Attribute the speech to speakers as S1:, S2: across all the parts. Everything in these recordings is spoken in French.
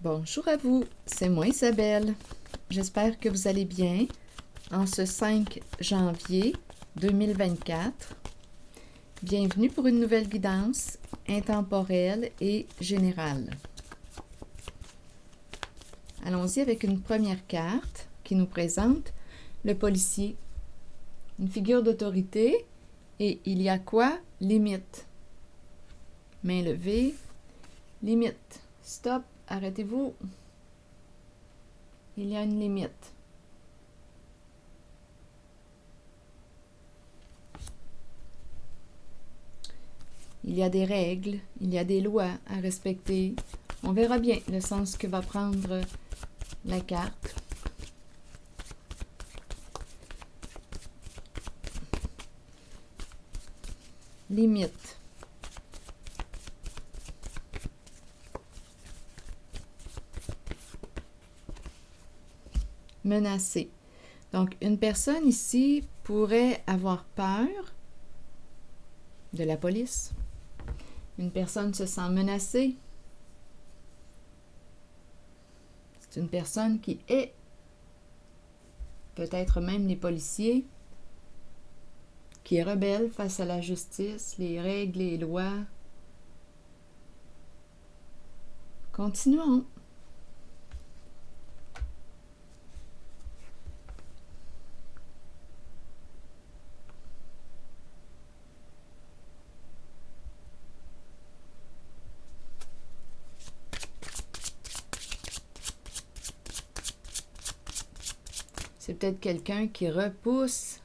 S1: Bonjour à vous, c'est moi Isabelle. J'espère que vous allez bien en ce 5 janvier 2024. Bienvenue pour une nouvelle guidance intemporelle et générale. Allons-y avec une première carte qui nous présente le policier, une figure d'autorité et il y a quoi? Limite. Main levée, limite. Stop, arrêtez-vous. Il y a une limite. Il y a des règles, il y a des lois à respecter. On verra bien le sens que va prendre la carte. Limite. Menacé. Donc, une personne ici pourrait avoir peur de la police. Une personne se sent menacée. C'est une personne qui est, peut-être même les policiers, qui est rebelle face à la justice, les règles et les lois. Continuons. C'est peut-être quelqu'un qui repousse,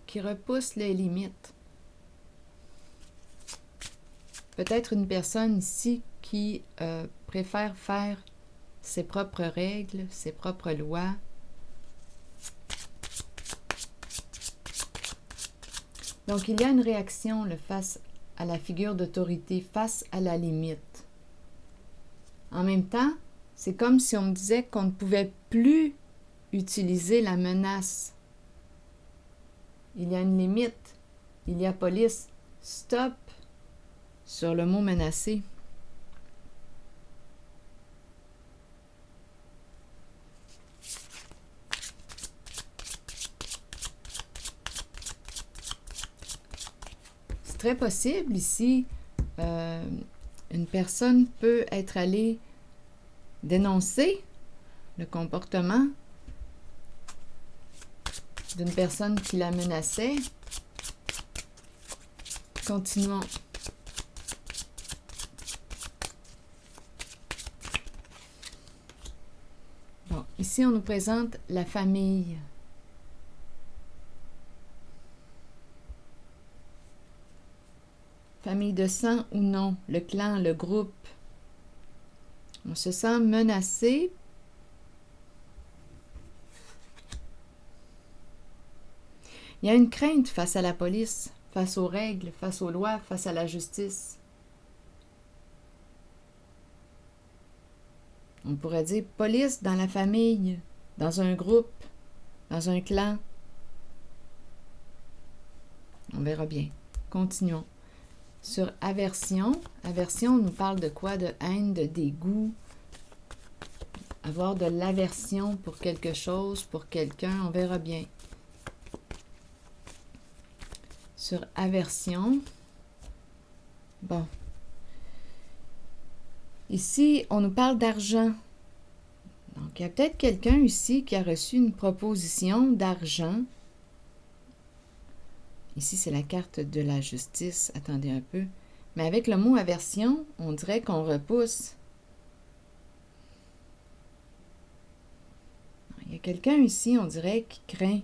S1: qui repousse les limites. Peut-être une personne ici qui préfère faire ses propres règles, ses propres lois. Donc, il y a une réaction face à la figure d'autorité, face à la limite. En même temps, c'est comme si on me disait qu'on ne pouvait plus utiliser la menace. Il y a une limite. Il y a police. Stop sur le mot menacé. C'est très possible ici. Une personne peut être allée dénoncer le comportement d'une personne qui la menaçait. Continuons. Bon, ici on nous présente la famille. Famille de sang ou non, le clan, le groupe. On se sent menacé. Il y a une crainte face à la police, face aux règles, face aux lois, face à la justice. On pourrait dire police dans la famille, dans un groupe, dans un clan. On verra bien. Continuons. Sur aversion, aversion nous parle de quoi? De haine, de dégoût. Avoir de l'aversion pour quelque chose, pour quelqu'un, on verra bien. Sur aversion, bon. Ici, on nous parle d'argent. Donc, il y a peut-être quelqu'un ici qui a reçu une proposition d'argent. Ici, c'est la carte de la justice. Attendez un peu. Mais avec le mot aversion, on dirait qu'on repousse. Il y a quelqu'un ici, on dirait, qui craint.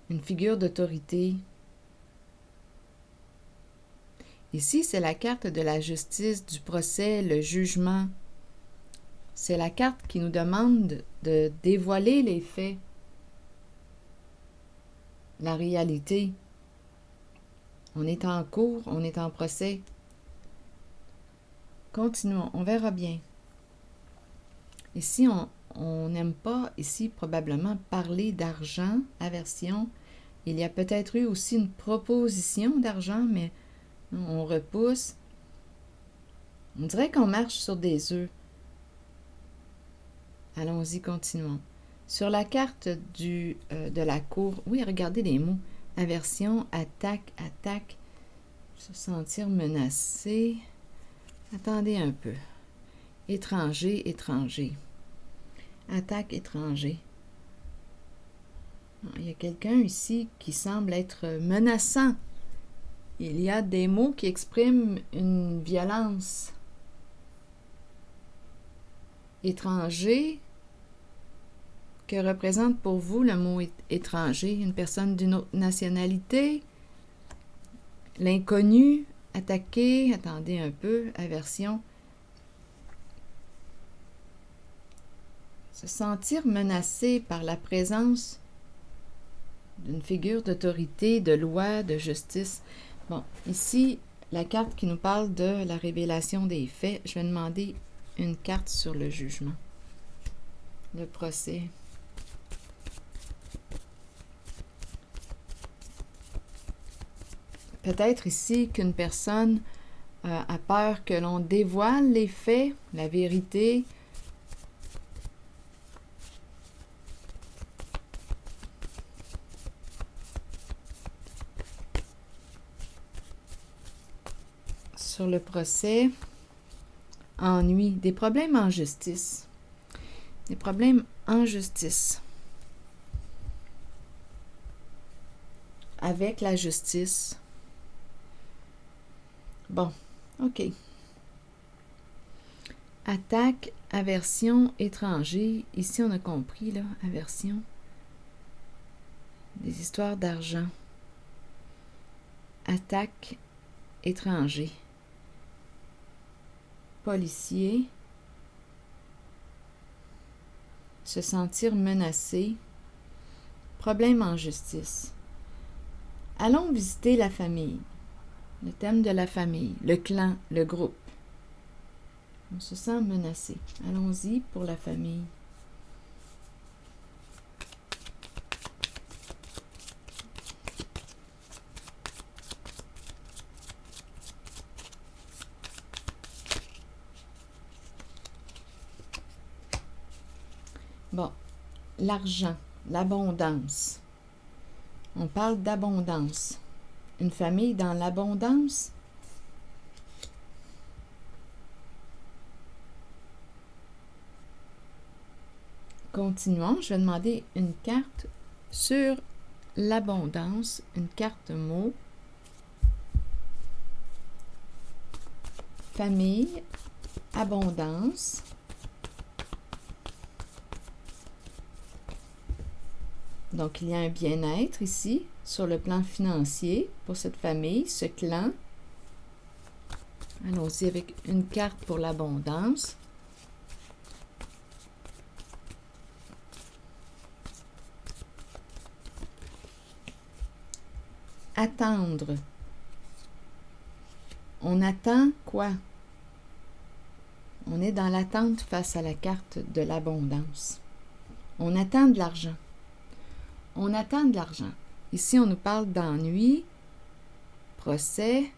S1: Une figure d'autorité. Ici, c'est la carte de la justice, du procès, le jugement. C'est la carte qui nous demande de dévoiler les faits. La réalité. On est en cours, on est en procès. Continuons, on verra bien. Ici, on n'aime pas, ici, probablement, parler d'argent, aversion. Il y a peut-être eu aussi une proposition d'argent, mais On repousse. On dirait qu'on marche sur des œufs. Allons-y, continuons. Sur la carte de la cour, oui, regardez les mots. Aversion, attaque, attaque, se sentir menacé. Attendez un peu. Étranger, étranger. Attaque, étranger. Il y a quelqu'un ici qui semble être menaçant. Il y a des mots qui expriment une violence. Étranger, que représente pour vous le mot étranger? Une personne d'une autre nationalité? L'inconnu? Attaquer? Attendez un peu. Aversion. Se sentir menacé par la présence d'une figure d'autorité, de loi, de justice. Bon, ici, la carte qui nous parle de la révélation des faits, je vais demander une carte sur le jugement, le procès. Peut-être ici qu'une personne a peur que l'on dévoile les faits, la vérité. Sur le procès, ennui, des problèmes en justice. Des problèmes en justice. Avec la justice. Bon, OK. Attaque, aversion, étranger. Ici, on a compris, là, aversion. Des histoires d'argent. Attaque, étranger. Policier. Se sentir menacé. Problème en justice. Allons visiter la famille. Le thème de la famille, le clan, le groupe. On se sent menacé. Allons-y pour la famille. Bon, l'argent, l'abondance. On parle d'abondance. Une famille dans l'abondance. Continuons. Je vais demander une carte sur l'abondance, une carte mot. Famille, abondance. Donc, il y a un bien-être ici, sur le plan financier, pour cette famille, ce clan. Allons-y avec une carte pour l'abondance. Attendre. On attend quoi? On est dans l'attente face à la carte de l'abondance. On attend de l'argent. On attend de l'argent. Ici, on nous parle d'ennui, procès.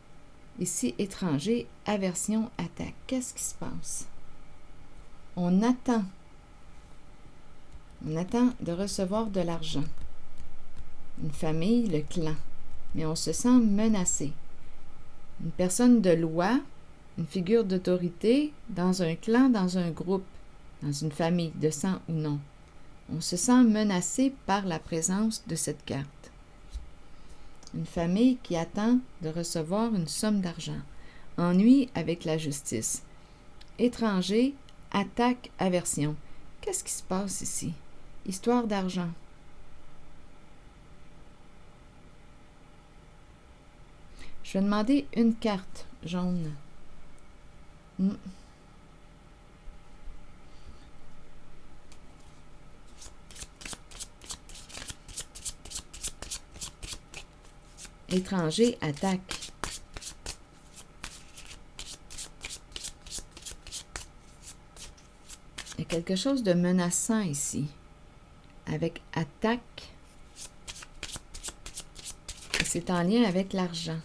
S1: Ici, étranger, aversion, attaque. Qu'est-ce qui se passe? On attend. On attend de recevoir de l'argent. Une famille, le clan. Mais on se sent menacé. Une personne de loi, une figure d'autorité dans un clan, dans un groupe, dans une famille, de sang ou non. On se sent menacé par la présence de cette carte. Une famille qui attend de recevoir une somme d'argent. Ennui avec la justice. Étranger, attaque, aversion. Qu'est-ce qui se passe ici? Histoire d'argent. Je vais demander une carte jaune. Étranger, attaque. Il y a quelque chose de menaçant ici. Avec attaque. Et c'est en lien avec l'argent.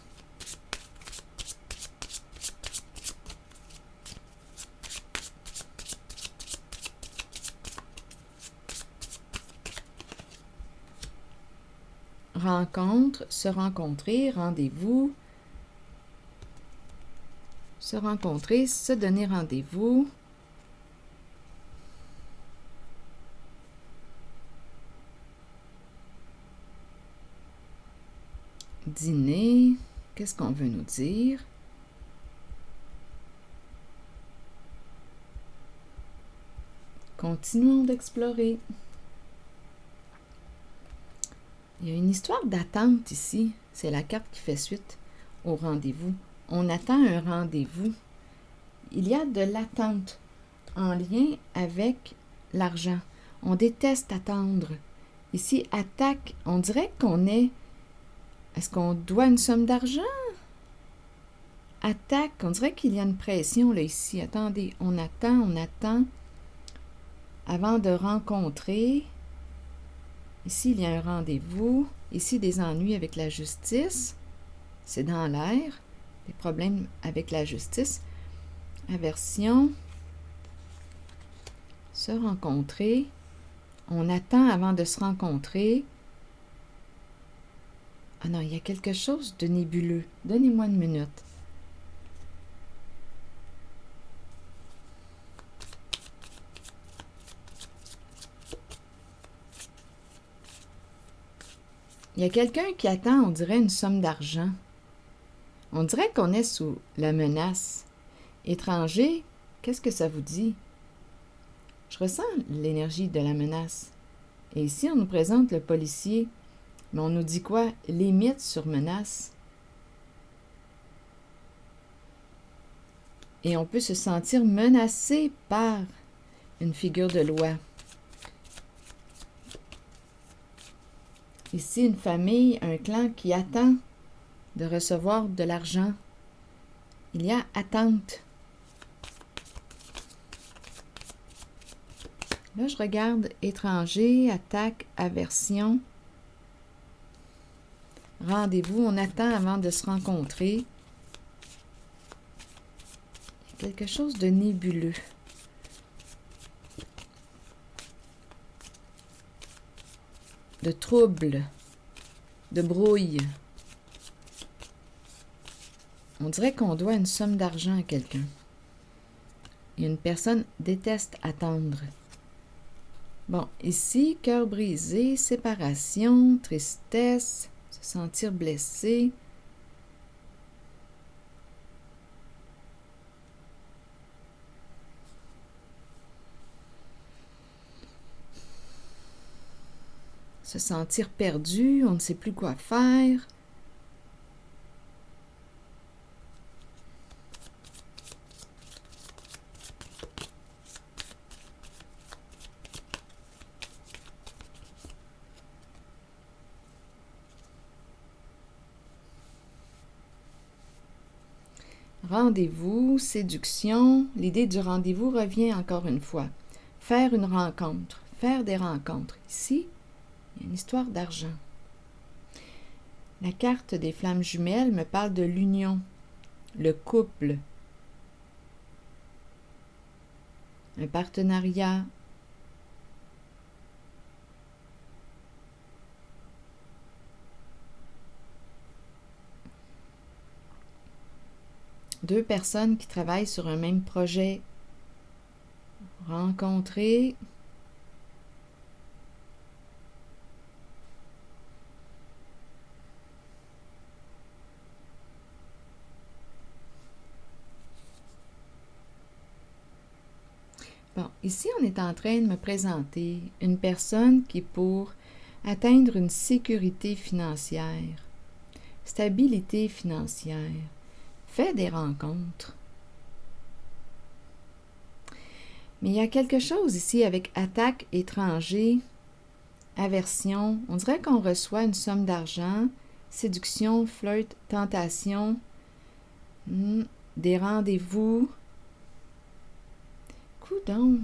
S1: rencontre, se rencontrer, rendez-vous, se rencontrer, se donner rendez-vous. Dîner, qu'est-ce qu'on veut nous dire? Continuons d'explorer. Il y a une histoire d'attente ici. C'est la carte qui fait suite au rendez-vous. On attend un rendez-vous. Il y a de l'attente en lien avec l'argent. On déteste attendre. Ici, attaque, on dirait qu'on est... Est-ce qu'on doit une somme d'argent? Attaque, on dirait qu'il y a une pression là ici. Attendez, on attend. Avant de rencontrer, ici il y a un rendez-vous. Ici des ennuis avec la justice. C'est dans l'air. Des problèmes avec la justice. Aversion. Se rencontrer. On attend avant de se rencontrer. Ah non, il y a quelque chose de nébuleux. Donnez-moi une minute. Il y a quelqu'un qui attend, on dirait, une somme d'argent. On dirait qu'on est sous la menace. Étranger, qu'est-ce que ça vous dit? Je ressens l'énergie de la menace. Et ici, on nous présente le policier. Mais on nous dit quoi? Limite sur menace. Et on peut se sentir menacé par une figure de loi. Ici, une famille, un clan qui attend de recevoir de l'argent. Il y a attente. Là, je regarde étranger, attaque, aversion. Rendez-vous, on attend avant de se rencontrer. Il y a quelque chose de nébuleux. De trouble, de brouille. On dirait qu'on doit une somme d'argent à quelqu'un. Et une personne déteste attendre. Bon, ici, cœur brisé, séparation, tristesse, se sentir blessé. Se sentir perdu, on ne sait plus quoi faire. Rendez-vous, séduction. L'idée du rendez-vous revient encore une fois. Faire une rencontre, faire des rencontres. Ici, il y a une histoire d'argent. La carte des flammes jumelles me parle de l'union, le couple, un partenariat. Deux personnes qui travaillent sur un même projet. Rencontrer. Bon, ici, on est en train de me présenter une personne qui, pour atteindre une sécurité financière, stabilité financière, fait des rencontres. Mais il y a quelque chose ici avec attaque, étranger, aversion. On dirait qu'on reçoit une somme d'argent, séduction, flirt, tentation, des rendez-vous. Coudonc.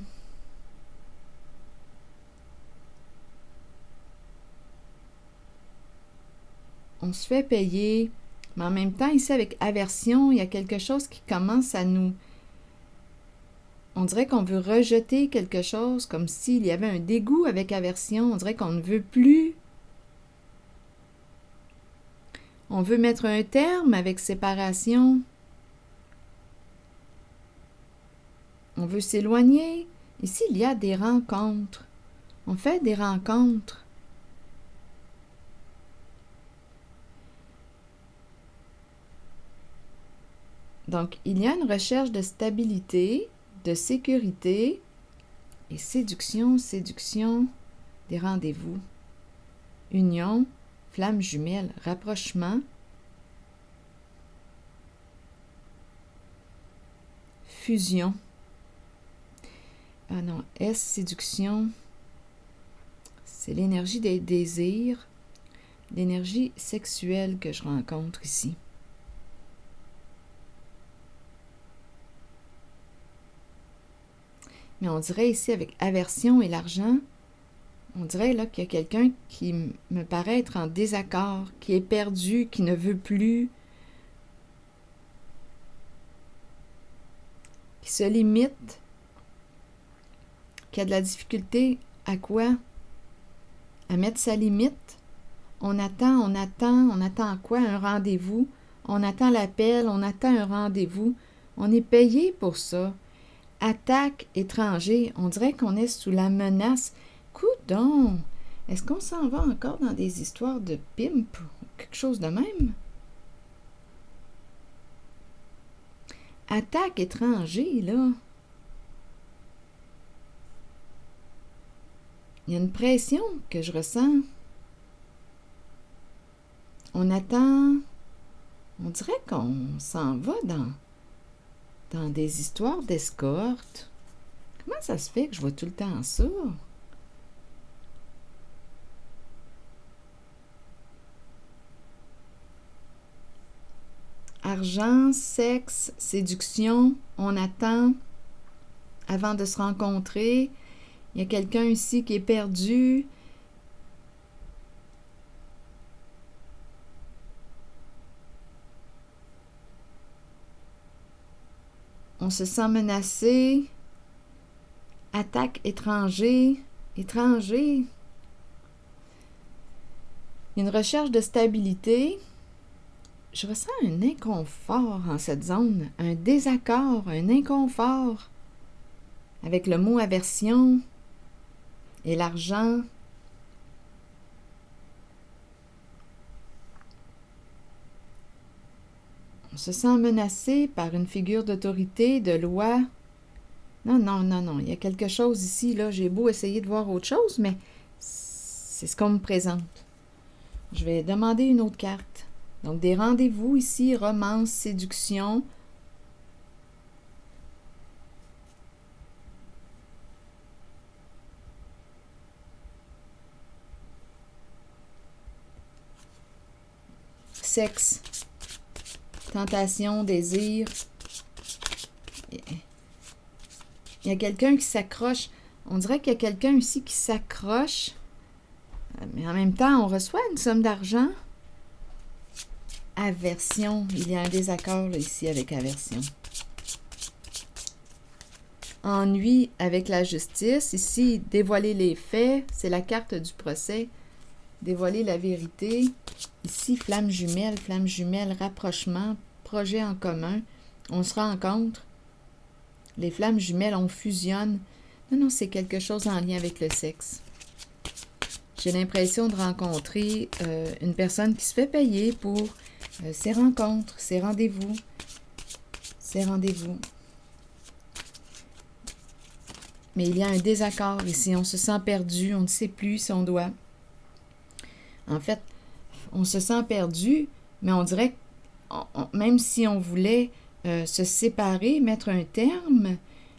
S1: On se fait payer, mais en même temps, ici, avec aversion, il y a quelque chose qui commence à nous... On dirait qu'on veut rejeter quelque chose, comme s'il y avait un dégoût avec aversion. On dirait qu'on ne veut plus On veut mettre un terme avec séparation. On veut s'éloigner. Ici, il y a des rencontres. On fait des rencontres. Donc, il y a une recherche de stabilité, de sécurité et séduction, des rendez-vous. Union, flamme jumelle, rapprochement, fusion. Ah non, S, séduction, c'est l'énergie des désirs, l'énergie sexuelle que je rencontre ici. Mais on dirait ici, avec aversion et l'argent, on dirait là qu'il y a quelqu'un qui me paraît être en désaccord, qui est perdu, qui ne veut plus, qui se limite, qui a de la difficulté à quoi? À mettre sa limite. On attend quoi? Un rendez-vous. On attend l'appel, on attend un rendez-vous. On est payé pour ça. Attaque étranger, on dirait qu'on est sous la menace. Coudon! Est-ce qu'on s'en va encore dans des histoires de pimp ou quelque chose de même? Attaque étranger, là. Il y a une pression que je ressens. On attend. On dirait qu'on s'en va dans des histoires d'escorte. Comment ça se fait que je vois tout le temps ça? Argent, sexe, séduction, on attend avant de se rencontrer. Il y a quelqu'un ici qui est perdu. On se sent menacé. Attaque étranger. Étranger. Il y a une recherche de stabilité. Je ressens un inconfort en cette zone, un désaccord, un inconfort avec le mot aversion et l'argent. On se sent menacé par une figure d'autorité, de loi. Non, il y a quelque chose ici, là. J'ai beau essayer de voir autre chose, mais c'est ce qu'on me présente. Je vais demander une autre carte. Donc, des rendez-vous ici, romance, séduction. Sexe, tentation, désir. Il y a quelqu'un qui s'accroche. On dirait qu'il y a quelqu'un ici qui s'accroche. Mais en même temps, on reçoit une somme d'argent. Aversion. Il y a un désaccord là, ici avec aversion. Ennui avec la justice. Ici, dévoiler les faits. C'est la carte du procès. Dévoiler la vérité. Ici, flamme jumelle, rapprochement, projet en commun. On se rencontre. Les flammes jumelles, on fusionne. Non, c'est quelque chose en lien avec le sexe. J'ai l'impression de rencontrer une personne qui se fait payer pour ses rencontres, ses rendez-vous. Mais il y a un désaccord ici. On se sent perdu. On ne sait plus si on doit. En fait, on se sent perdu, mais on dirait que même si on voulait se séparer, mettre un terme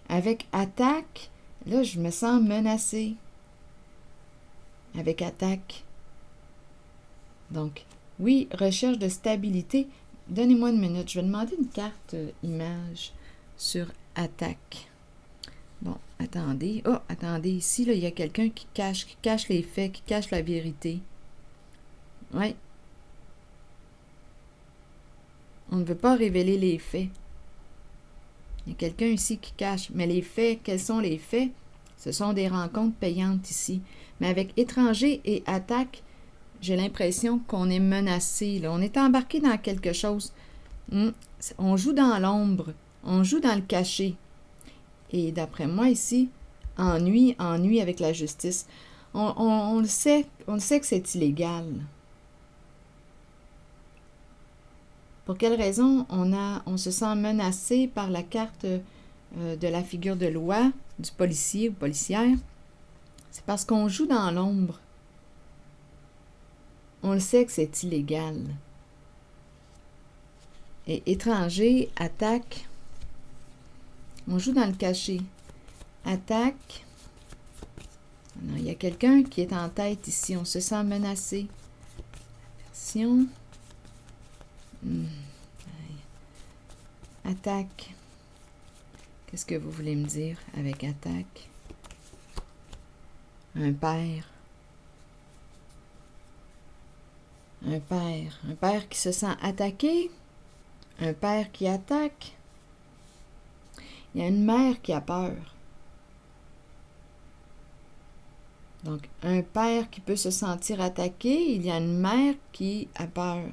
S1: avec attaque, là, je me sens menacée. Avec attaque. Donc, oui, recherche de stabilité. Donnez-moi une minute. Je vais demander une carte image sur attaque. Bon, attendez. Oh, attendez. Ici, là, il y a quelqu'un qui cache les faits, qui cache la vérité. Oui. On ne veut pas révéler les faits. Il y a quelqu'un ici qui cache. Mais les faits, quels sont les faits? Ce sont des rencontres payantes ici. Mais avec étranger et attaque, j'ai l'impression qu'on est menacé, là. On est embarqué dans quelque chose. On joue dans l'ombre, on joue dans le cachet. Et d'après moi ici, ennui avec la justice. On le sait que c'est illégal. Pour quelle raison on se sent menacé par la carte de la figure de loi du policier ou policière? C'est parce qu'on joue dans l'ombre. On le sait que c'est illégal. Et étranger, attaque. On joue dans le cachet. Attaque. Non, il y a quelqu'un qui est en tête ici. On se sent menacé. Aversion. Attaque. Qu'est-ce que vous voulez me dire avec attaque? Un père. Un père. Un père qui se sent attaqué. Un père qui attaque. Il y a une mère qui a peur. Donc, un père qui peut se sentir attaqué, il y a une mère qui a peur.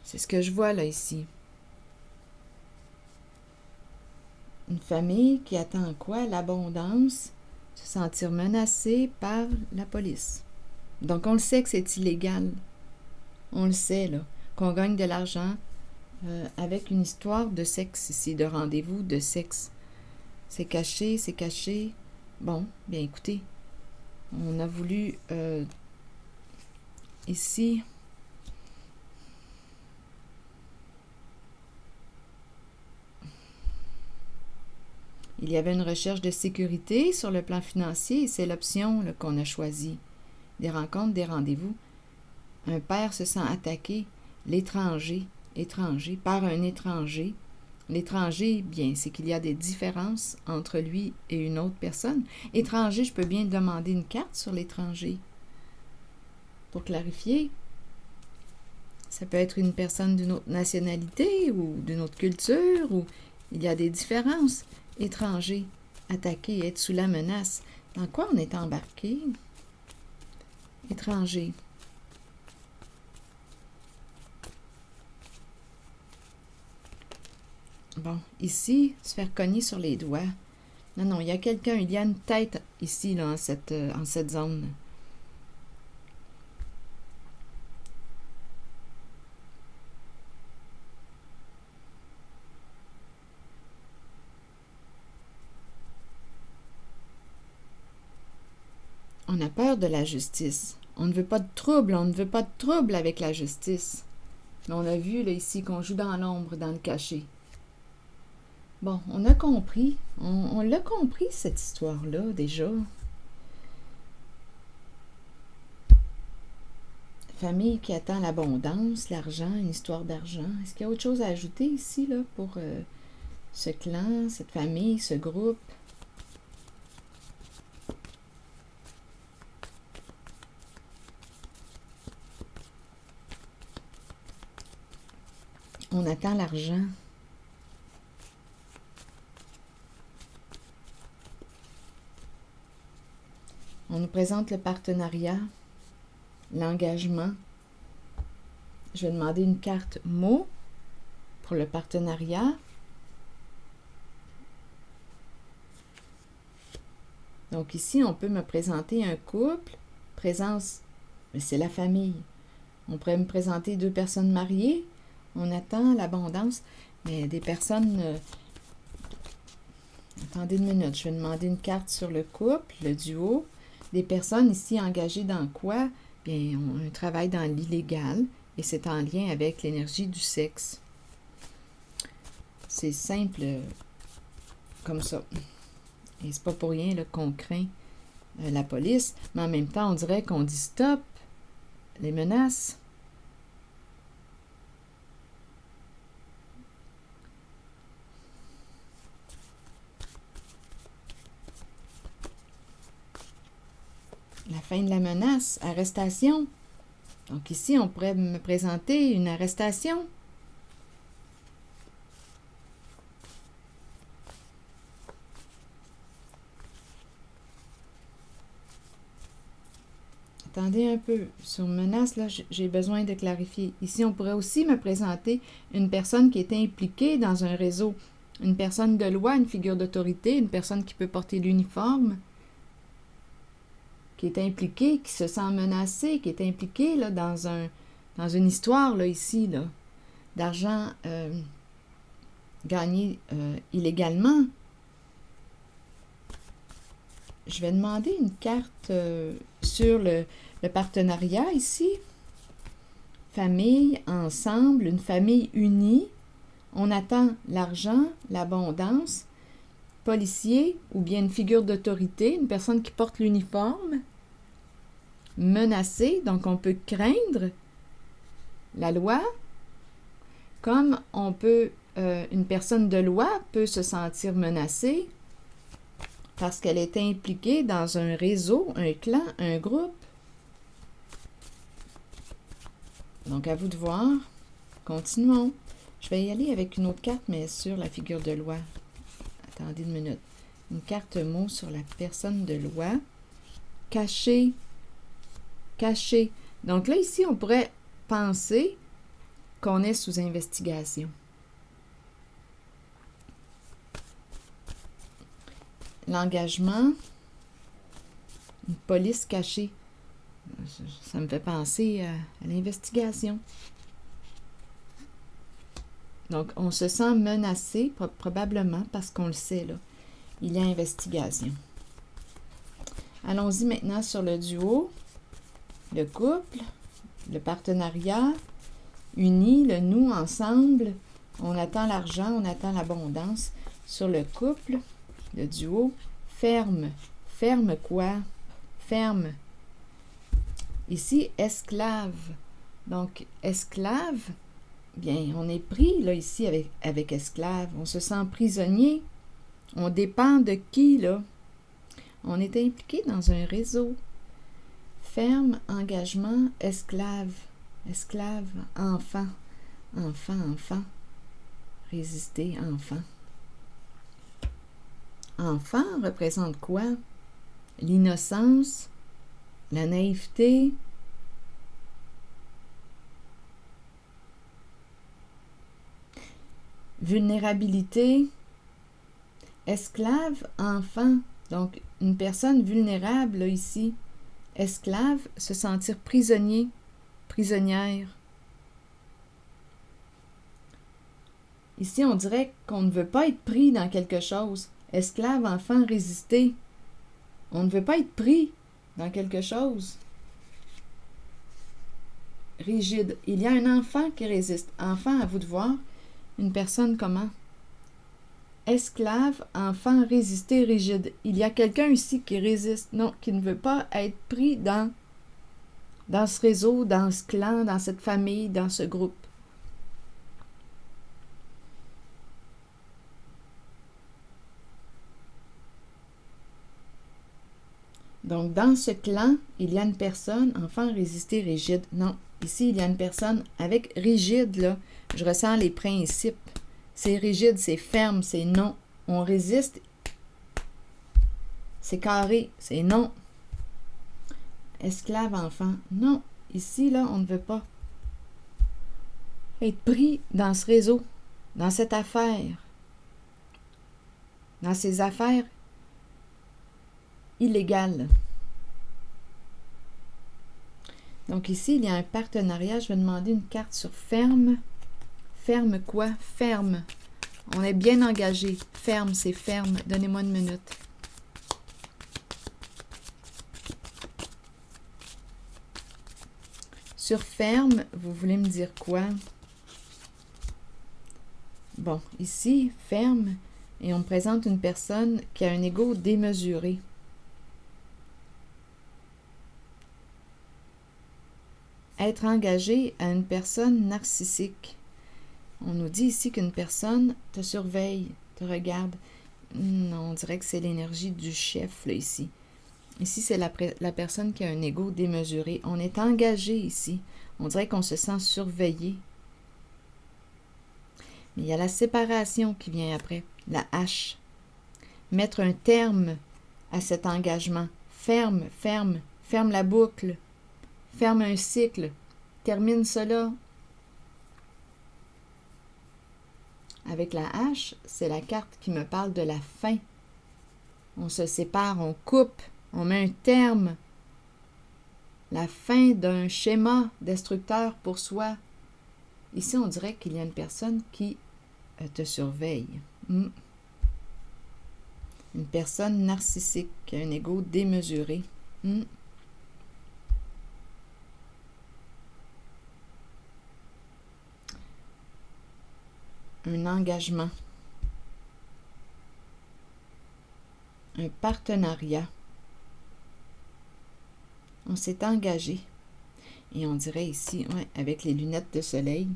S1: C'est ce que je vois là ici. Une famille qui attend quoi? L'abondance, se sentir menacée par la police. Donc, on le sait que c'est illégal. On le sait, là, qu'on gagne de l'argent avec une histoire de sexe ici, de rendez-vous, de sexe. C'est caché, c'est caché. Bon, bien écoutez, on a voulu ici... Il y avait une recherche de sécurité sur le plan financier et c'est l'option qu'on a choisie. Des rencontres, des rendez-vous. Un père se sent attaqué, l'étranger, par un étranger. L'étranger, bien, c'est qu'il y a des différences entre lui et une autre personne. Étranger, je peux bien demander une carte sur l'étranger. Pour clarifier, ça peut être une personne d'une autre nationalité ou d'une autre culture, ou il y a des différences. Étranger, attaqué, être sous la menace. Dans quoi on est embarqué? Étranger. Bon, ici, se faire cogner sur les doigts. Non, il y a quelqu'un, il y a une tête ici, là, en cette zone. On a peur de la justice. On ne veut pas de trouble, avec la justice. Mais on a vu là ici qu'on joue dans l'ombre, dans le cachet. Bon, on a compris. On l'a compris, cette histoire-là, déjà. Famille qui attend l'abondance, l'argent, une histoire d'argent. Est-ce qu'il y a autre chose à ajouter ici, là, pour ce clan, cette famille, ce groupe? On attend l'argent. On nous présente le partenariat, l'engagement. Je vais demander une carte mot pour le partenariat. Donc ici, on peut me présenter un couple. Présence, mais c'est la famille. On pourrait me présenter 2 personnes mariées. On attend l'abondance, mais des personnes... Attendez une minute, je vais demander une carte sur le couple, le duo. Des personnes ici engagées dans quoi? Bien, on travaille dans l'illégal et c'est en lien avec l'énergie du sexe. C'est simple comme ça. Et c'est pas pour rien là, qu'on craint la police, mais en même temps, on dirait qu'on dit stop, les menaces. La fin de la menace, arrestation. Donc ici, on pourrait me présenter une arrestation. attendez un peu. Sur menace, là, j'ai besoin de clarifier. Ici, on pourrait aussi me présenter une personne qui est impliquée dans un réseau. Une personne de loi, une figure d'autorité, une personne qui peut porter l'uniforme, qui est impliquée, qui se sent menacée, qui est impliquée là, dans une histoire, là, ici, là, d'argent gagné illégalement. Je vais demander une carte sur le partenariat ici. Famille, ensemble, une famille unie. On attend l'argent, l'abondance. Policier ou bien une figure d'autorité, une personne qui porte l'uniforme. Menacé, donc on peut craindre la loi. Comme on peut, une personne de loi peut se sentir menacée parce qu'elle est impliquée dans un réseau, un clan, un groupe. Donc, à vous de voir. Continuons. Je vais y aller avec une autre carte, mais sur la figure de loi. Attendez une minute. Une carte mot sur la personne de loi. Caché. Caché. Donc là, ici, on pourrait penser qu'on est sous investigation. L'engagement, une police cachée. Ça me fait penser à l'investigation. Donc, on se sent menacé, probablement, parce qu'on le sait, là. Il y a investigation. Allons-y maintenant sur le duo, le couple, le partenariat, uni, le nous, ensemble. On attend l'argent, on attend l'abondance. Sur le couple, le duo, ferme. Ferme quoi? Ferme. Ici, esclave. Donc, esclave, bien, on est pris, là, ici, avec esclave. On se sent prisonnier. On dépend de qui, là? On est impliqué dans un réseau. Ferme, engagement, esclave. Esclave, enfant. Enfant, enfant. Résister, enfant. Enfant représente quoi? L'innocence, la naïveté, vulnérabilité, esclave, enfant, donc une personne vulnérable là, ici, esclave, se sentir prisonnier, prisonnière. Ici, on dirait qu'on ne veut pas être pris dans quelque chose. Esclave, enfant, résister. On ne veut pas être pris dans quelque chose. Rigide. Il y a un enfant qui résiste. Enfant, à vous de voir. Une personne comment? Esclave, enfant, résister, rigide. Il y a quelqu'un ici qui résiste. Non, qui ne veut pas être pris dans ce réseau, dans ce clan, dans cette famille, dans ce groupe. Donc, dans ce clan, il y a une personne, enfant, résister, rigide. Non, ici, il y a une personne avec rigide, là. Je ressens les principes. C'est rigide, c'est ferme, c'est non. On résiste. C'est carré, c'est non. Esclave, enfant. Non, ici, là, on ne veut pas être pris dans ce réseau, dans cette affaire, dans ces affaires illégales. Donc ici, il y a un partenariat. Je vais demander une carte sur ferme. Ferme quoi? Ferme. On est bien engagé. Ferme, c'est ferme. Donnez-moi une minute. Sur ferme, vous voulez me dire quoi? Bon, ici, ferme, et on me présente une personne qui a un ego démesuré. Être engagé à une personne narcissique. On nous dit ici qu'une personne te surveille, te regarde. Non, on dirait que c'est l'énergie du chef, là, ici. Ici, c'est la personne qui a un ego démesuré. On est engagé ici. On dirait qu'on se sent surveillé. Mais il y a la séparation qui vient après, la hache. Mettre un terme à cet engagement. Ferme, ferme, ferme la boucle. ferme un cycle, termine cela. Avec la hache, c'est la carte qui me parle de la fin. On se sépare, on coupe, on met un terme. La fin d'un schéma destructeur pour soi. Ici, on dirait qu'il y a une personne qui te surveille. Une personne narcissique qui a un ego démesuré. Un engagement. Un partenariat. On s'est engagé. Et on dirait ici, ouais, avec les lunettes de soleil,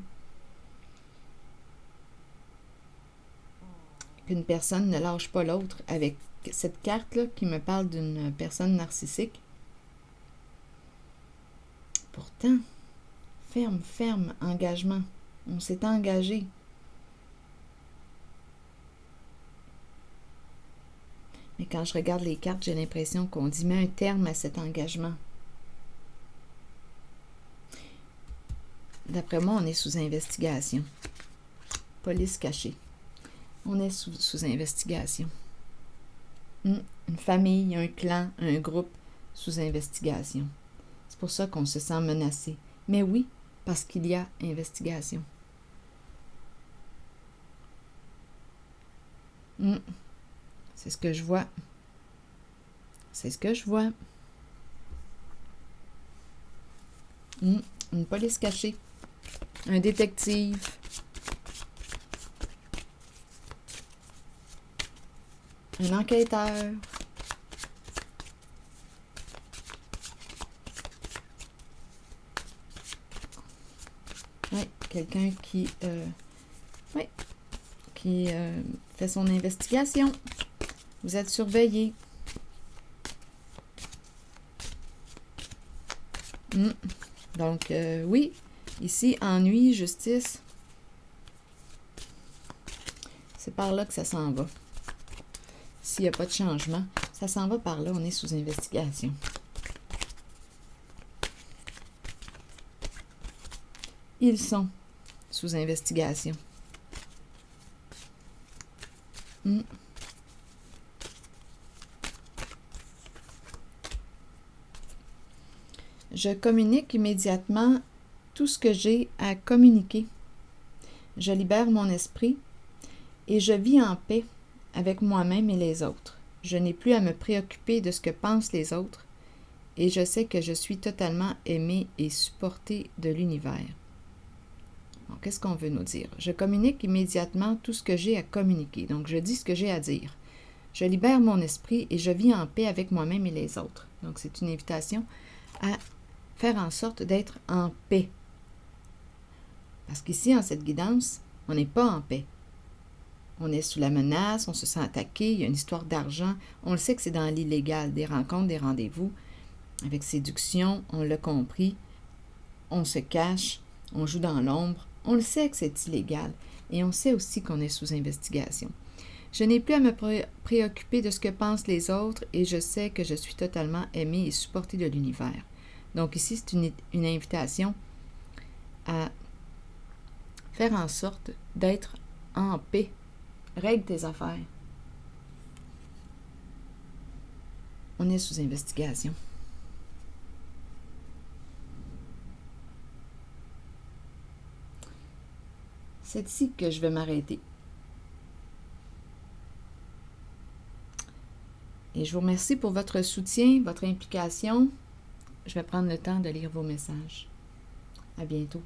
S1: qu'une personne ne lâche pas l'autre avec cette carte-là qui me parle d'une personne narcissique. Pourtant, ferme engagement. On s'est engagé. Mais quand je regarde les cartes, j'ai l'impression qu'on dit « met un terme à cet engagement ». D'après moi, on est sous investigation. Police cachée. On est sous investigation. Une famille, un clan, un groupe sous investigation. C'est pour ça qu'on se sent menacé. Mais oui, parce qu'il y a investigation. C'est ce que je vois. C'est ce que je vois. Une police cachée. Un détective. Un enquêteur. Oui, quelqu'un qui fait son investigation. Vous êtes surveillé. Donc, oui, ici, ennui, justice. C'est par là que ça s'en va. S'il n'y a pas de changement, ça s'en va par là. On est sous investigation. Ils sont sous investigation. Je communique immédiatement tout ce que j'ai à communiquer. Je libère mon esprit et je vis en paix avec moi-même et les autres. Je n'ai plus à me préoccuper de ce que pensent les autres et je sais que je suis totalement aimée et supportée de l'univers. Donc, qu'est-ce qu'on veut nous dire? Je communique immédiatement tout ce que j'ai à communiquer. Donc, je dis ce que j'ai à dire. Je libère mon esprit et je vis en paix avec moi-même et les autres. Donc, c'est une invitation à faire en sorte d'être en paix. Parce qu'ici, en cette guidance, on n'est pas en paix. On est sous la menace, on se sent attaqué, il y a une histoire d'argent. On le sait que c'est dans l'illégal, des rencontres, des rendez-vous. Avec séduction, on l'a compris. On se cache, on joue dans l'ombre. On le sait que c'est illégal. Et on sait aussi qu'on est sous investigation. Je n'ai plus à me préoccuper de ce que pensent les autres et je sais que je suis totalement aimée et supportée de l'univers. Donc ici, c'est une invitation à faire en sorte d'être en paix. Règle tes affaires. On est sous investigation. C'est ici que je vais m'arrêter. Et je vous remercie pour votre soutien, votre implication. Je vais prendre le temps de lire vos messages. À bientôt.